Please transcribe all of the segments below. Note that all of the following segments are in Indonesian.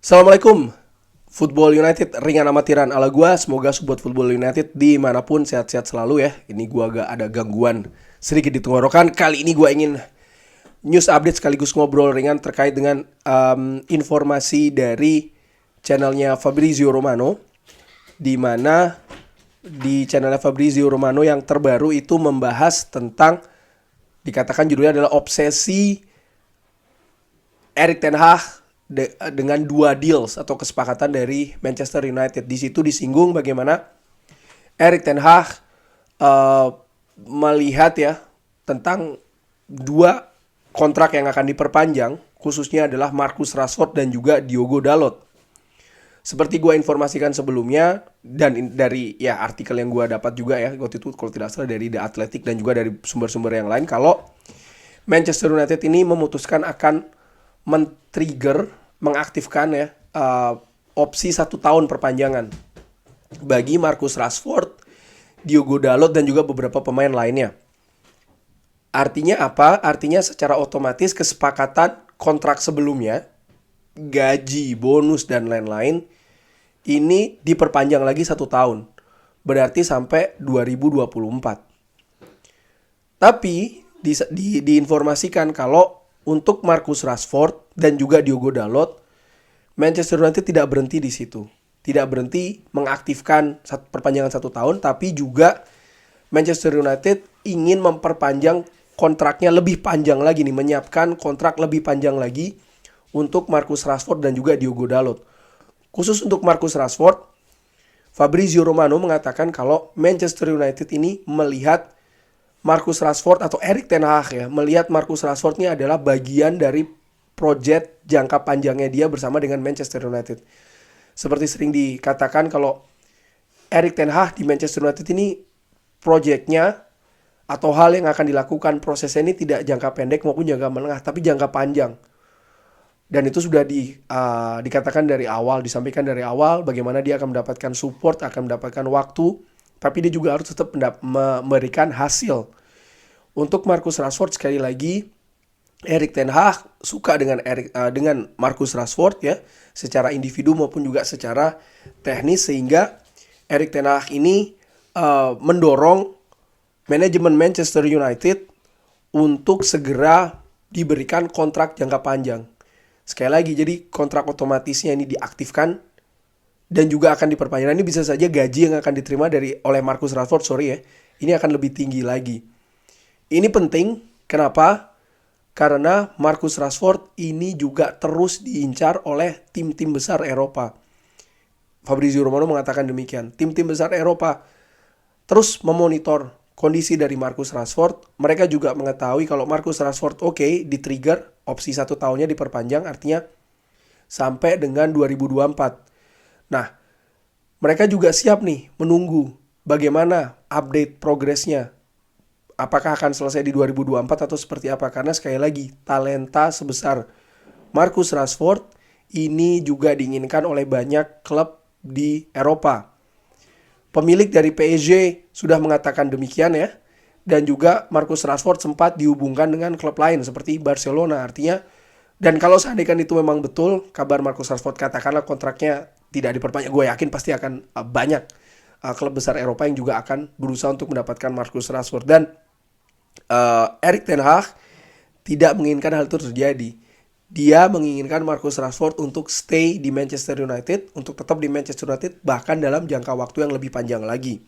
Assalamualaikum, Football United ringan amatiran ala gua. Semoga support Football United dimanapun sehat-sehat selalu ya. Ini gua agak ada gangguan sedikit di tenggorokan. Kali ini gua ingin news update sekaligus ngobrol ringan terkait dengan informasi dari channelnya Fabrizio Romano, di mana di channelnya Fabrizio Romano yang terbaru itu membahas tentang, dikatakan judulnya adalah obsesi Erik ten Hag dengan dua deals atau kesepakatan dari Manchester United. Di situ disinggung bagaimana Erik ten Hag uh, melihat ya tentang dua kontrak yang akan diperpanjang, khususnya adalah Marcus Rashford dan juga Diogo Dalot. Seperti gue informasikan sebelumnya dan dari ya artikel yang gue dapat juga ya waktu itu kalau tidak salah dari The Athletic dan juga dari sumber-sumber yang lain, kalau Manchester United ini memutuskan akan men-trigger, mengaktifkan ya opsi 1 tahun perpanjangan bagi Marcus Rashford, Diogo Dalot dan juga beberapa pemain lainnya. Artinya apa? Artinya secara otomatis kesepakatan kontrak sebelumnya, gaji, bonus dan lain-lain ini diperpanjang lagi 1 tahun. Berarti sampai 2024. Tapi diinformasikan kalau untuk Marcus Rashford dan juga Diogo Dalot, Manchester United tidak berhenti di situ. Tidak berhenti mengaktifkan perpanjangan 1 tahun, tapi juga Manchester United ingin memperpanjang kontraknya lebih panjang lagi nih, menyiapkan kontrak lebih panjang lagi untuk Marcus Rashford dan juga Diogo Dalot. Khusus untuk Marcus Rashford, Fabrizio Romano mengatakan kalau Manchester United ini melihat Marcus Rashford atau Erik ten Hag ya, melihat Marcus Rashford ini adalah bagian dari proyek jangka panjangnya dia bersama dengan Manchester United. Seperti sering dikatakan kalau Erik ten Hag di Manchester United ini proyeknya atau hal yang akan dilakukan prosesnya ini tidak jangka pendek maupun jangka menengah, tapi jangka panjang. Dan itu sudah dikatakan dari awal, disampaikan dari awal bagaimana dia akan mendapatkan support, akan mendapatkan waktu, tapi dia juga harus tetap memberikan hasil. Untuk Marcus Rashford sekali lagi, Erik ten Hag suka dengan Marcus Rashford ya, secara individu maupun juga secara teknis, sehingga Erik ten Hag ini mendorong manajemen Manchester United untuk segera diberikan kontrak jangka panjang. Sekali lagi, jadi kontrak otomatisnya ini diaktifkan dan juga akan diperpanjang. Ini bisa saja gaji yang akan diterima oleh Marcus Rashford, ini akan lebih tinggi lagi. Ini penting, kenapa? Karena Marcus Rashford ini juga terus diincar oleh tim-tim besar Eropa. Fabrizio Romano mengatakan demikian. Tim-tim besar Eropa terus memonitor kondisi dari Marcus Rashford. Mereka juga mengetahui kalau Marcus Rashford di-trigger, opsi 1 tahunnya diperpanjang, artinya sampai dengan 2024. Nah, mereka juga siap nih menunggu bagaimana update progresnya. Apakah akan selesai di 2024 atau seperti apa? Karena sekali lagi, talenta sebesar Marcus Rashford ini juga diinginkan oleh banyak klub di Eropa. Pemilik dari PSG sudah mengatakan demikian ya. Dan juga Marcus Rashford sempat dihubungkan dengan klub lain seperti Barcelona. Artinya, dan kalau seandainya itu memang betul kabar Marcus Rashford, katakanlah kontraknya tidak diperpanjang, gue yakin pasti akan banyak klub besar Eropa yang juga akan berusaha untuk mendapatkan Marcus Rashford. Dan Erik ten Hag tidak menginginkan hal itu terjadi. Dia menginginkan Marcus Rashford untuk stay di Manchester United, untuk tetap di Manchester United bahkan dalam jangka waktu yang lebih panjang lagi.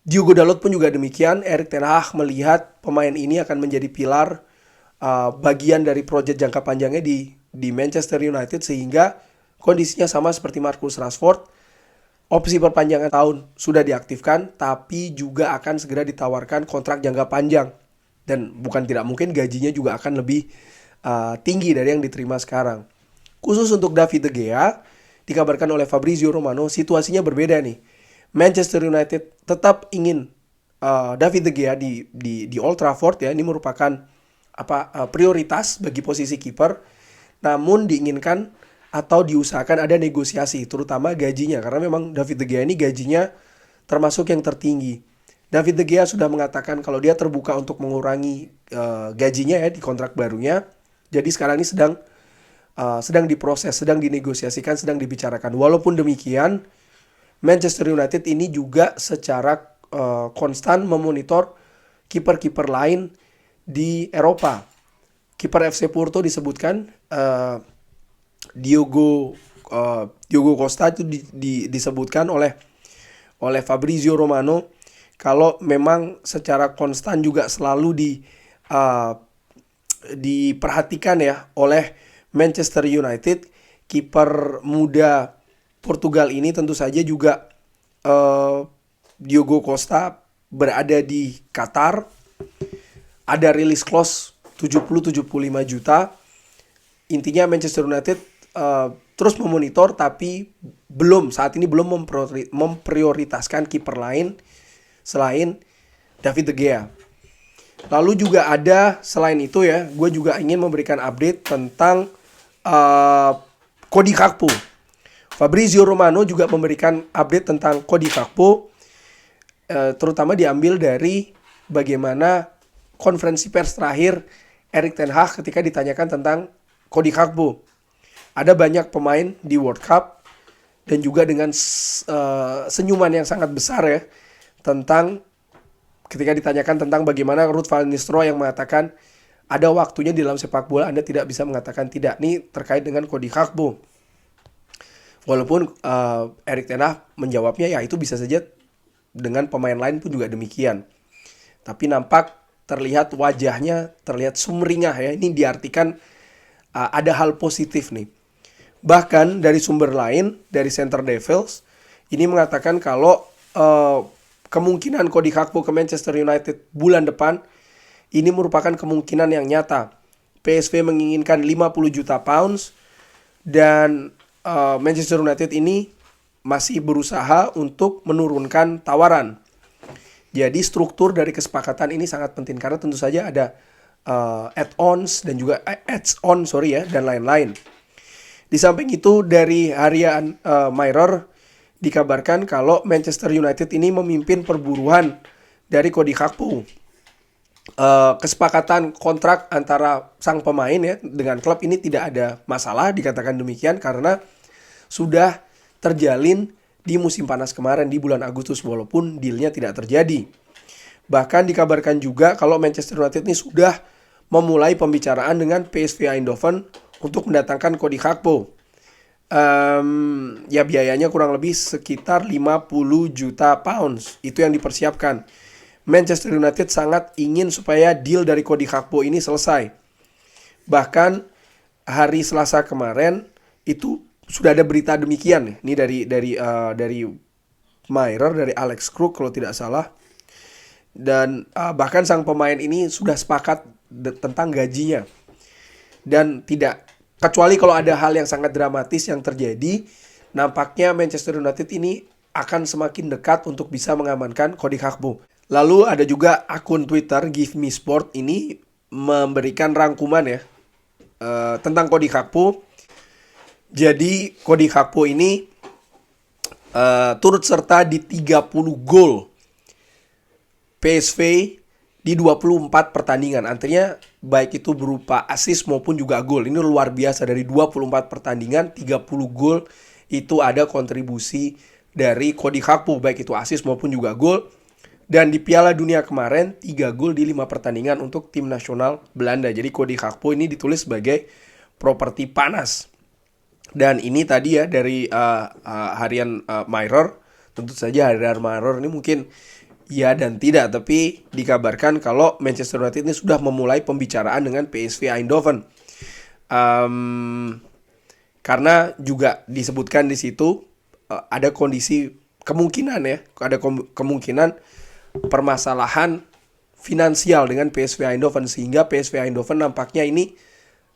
Diogo Dalot pun juga demikian. Erik ten Hag melihat pemain ini akan menjadi pilar bagian dari proyek jangka panjangnya di Manchester United, sehingga kondisinya sama seperti Marcus Rashford. Opsi perpanjangan tahun sudah diaktifkan, tapi juga akan segera ditawarkan kontrak jangka panjang. Dan bukan tidak mungkin gajinya juga akan lebih tinggi dari yang diterima sekarang. Khusus untuk David De Gea, dikabarkan oleh Fabrizio Romano, situasinya berbeda nih. Manchester United tetap ingin David De Gea di Old Trafford ya. Ini merupakan prioritas bagi posisi kiper. Namun diinginkan atau diusahakan ada negosiasi, terutama gajinya, karena memang David De Gea ini gajinya termasuk yang tertinggi. David De Gea sudah mengatakan kalau dia terbuka untuk mengurangi gajinya ya di kontrak barunya. Jadi sekarang ini sedang sedang diproses, sedang dinegosiasikan, sedang dibicarakan. Walaupun demikian, Manchester United ini juga secara konstan memonitor kiper-kiper lain di Eropa. Kiper FC Porto disebutkan Diogo Costa itu disebutkan oleh Fabrizio Romano kalau memang secara konstan juga selalu diperhatikan ya oleh Manchester United. Kiper muda Portugal ini tentu saja juga Diogo Costa berada di Qatar. Ada release clause 70-75 juta. Intinya Manchester United terus memonitor, tapi saat ini belum memprioritaskan kiper lain selain David De Gea. Lalu juga ada selain itu ya, gue juga ingin memberikan update tentang Cody Gakpo. Fabrizio Romano juga memberikan update tentang Cody Gakpo, terutama diambil dari bagaimana konferensi pers terakhir Erik ten Hag ketika ditanyakan tentang Cody Gakpo. Ada banyak pemain di World Cup dan juga dengan senyuman yang sangat besar ya tentang ketika ditanyakan tentang bagaimana Ruud van Nistelrooy yang mengatakan ada waktunya di dalam sepak bola Anda tidak bisa mengatakan tidak. Ini terkait dengan Cody Gakpo. Walaupun Erik ten Hag menjawabnya ya itu bisa saja dengan pemain lain pun juga demikian. Tapi nampak terlihat wajahnya terlihat sumringah ya. Ini diartikan ada hal positif nih. Bahkan dari sumber lain, dari Center Devils, ini mengatakan kalau kemungkinan Cody Gakpo ke Manchester United bulan depan ini merupakan kemungkinan yang nyata. PSV menginginkan 50 juta pounds dan Manchester United ini masih berusaha untuk menurunkan tawaran. Jadi struktur dari kesepakatan ini sangat penting karena tentu saja ada add-ons dan juga adds-on dan lain-lain. Di samping itu dari harian Mirror dikabarkan kalau Manchester United ini memimpin perburuan dari Cody Gakpo. Kesepakatan kontrak antara sang pemain ya dengan klub ini tidak ada masalah, dikatakan demikian karena sudah terjalin di musim panas kemarin di bulan Agustus walaupun dealnya tidak terjadi. Bahkan dikabarkan juga kalau Manchester United ini sudah memulai pembicaraan dengan PSV Eindhoven untuk mendatangkan Cody Gakpo. Ya biayanya kurang lebih sekitar 50 juta pounds. Itu yang dipersiapkan. Manchester United sangat ingin supaya deal dari Cody Gakpo ini selesai. Bahkan hari Selasa kemarin itu sudah ada berita demikian. Ini dari Mirror, dari Alex Krug kalau tidak salah. Dan bahkan sang pemain ini sudah sepakat tentang gajinya. Dan tidak, kecuali kalau ada hal yang sangat dramatis yang terjadi, nampaknya Manchester United ini akan semakin dekat untuk bisa mengamankan Cody Gakpo. Lalu ada juga akun Twitter Give Me Sport ini memberikan rangkuman ya tentang Cody Gakpo. Jadi Cody Gakpo ini turut serta di 30 gol PSV di 24 pertandingan. Artinya baik itu berupa assist maupun juga gol. Ini luar biasa, dari 24 pertandingan 30 gol itu ada kontribusi dari Cody Gakpo, baik itu assist maupun juga gol. Dan di Piala Dunia kemarin 3 gol di 5 pertandingan untuk tim nasional Belanda. Jadi Cody Gakpo ini ditulis sebagai properti panas. Dan ini tadi ya dari harian Mirror. Tentu saja harian Mirror ini mungkin ya dan tidak, tapi dikabarkan kalau Manchester United ini sudah memulai pembicaraan dengan PSV Eindhoven. Karena juga disebutkan di situ ada kondisi kemungkinan ya, ada kemungkinan permasalahan finansial dengan PSV Eindhoven sehingga PSV Eindhoven nampaknya ini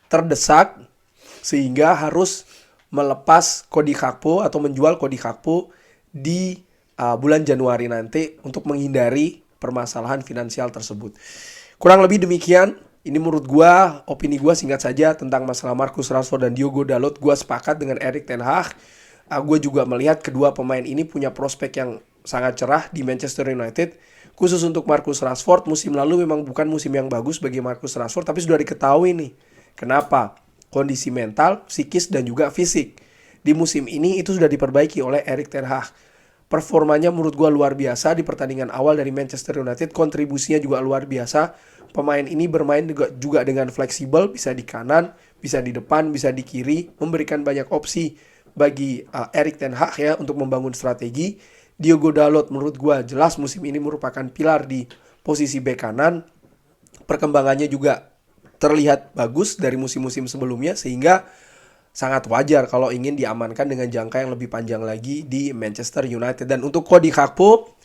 terdesak sehingga harus melepas Cody Gakpo atau menjual Cody Gakpo di bulan Januari nanti untuk menghindari permasalahan finansial tersebut. Kurang lebih demikian. Ini menurut gua, opini gua singkat saja tentang masalah Marcus Rashford dan Diogo Dalot. Gua sepakat dengan Erik ten Hag. Gue juga melihat kedua pemain ini punya prospek yang sangat cerah di Manchester United. Khusus untuk Marcus Rashford, musim lalu memang bukan musim yang bagus bagi Marcus Rashford, tapi sudah diketahui nih. Kenapa? kondisi mental, psikis, dan juga fisik. Di musim ini itu sudah diperbaiki oleh Erik ten Hag. Performanya menurut gue luar biasa di pertandingan awal dari Manchester United. Kontribusinya juga luar biasa. Pemain ini bermain juga dengan fleksibel, bisa di kanan, bisa di depan, bisa di kiri, memberikan banyak opsi bagi Erik ten Hag ya untuk membangun strategi. Diogo Dalot menurut gue jelas musim ini merupakan pilar di posisi bek kanan. Perkembangannya juga terlihat bagus dari musim-musim sebelumnya, sehingga sangat wajar kalau ingin diamankan dengan jangka yang lebih panjang lagi di Manchester United. Dan untuk Cody Gakpo,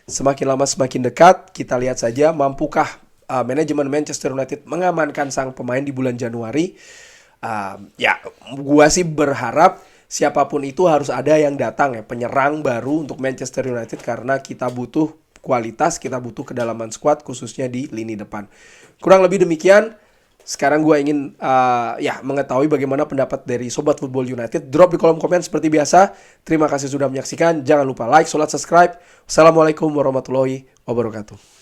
semakin lama semakin dekat. Kita lihat saja mampukah manajemen Manchester United mengamankan sang pemain di bulan Januari. Ya, gua sih berharap siapapun itu harus ada yang datang ya, penyerang baru untuk Manchester United, karena kita butuh kualitas, kita butuh kedalaman skuad khususnya di lini depan. Kurang lebih demikian. Sekarang gue ingin mengetahui bagaimana pendapat dari Sobat Football United. Drop di kolom komen seperti biasa. Terima kasih sudah menyaksikan. Jangan lupa like, subscribe. Assalamualaikum warahmatullahi wabarakatuh.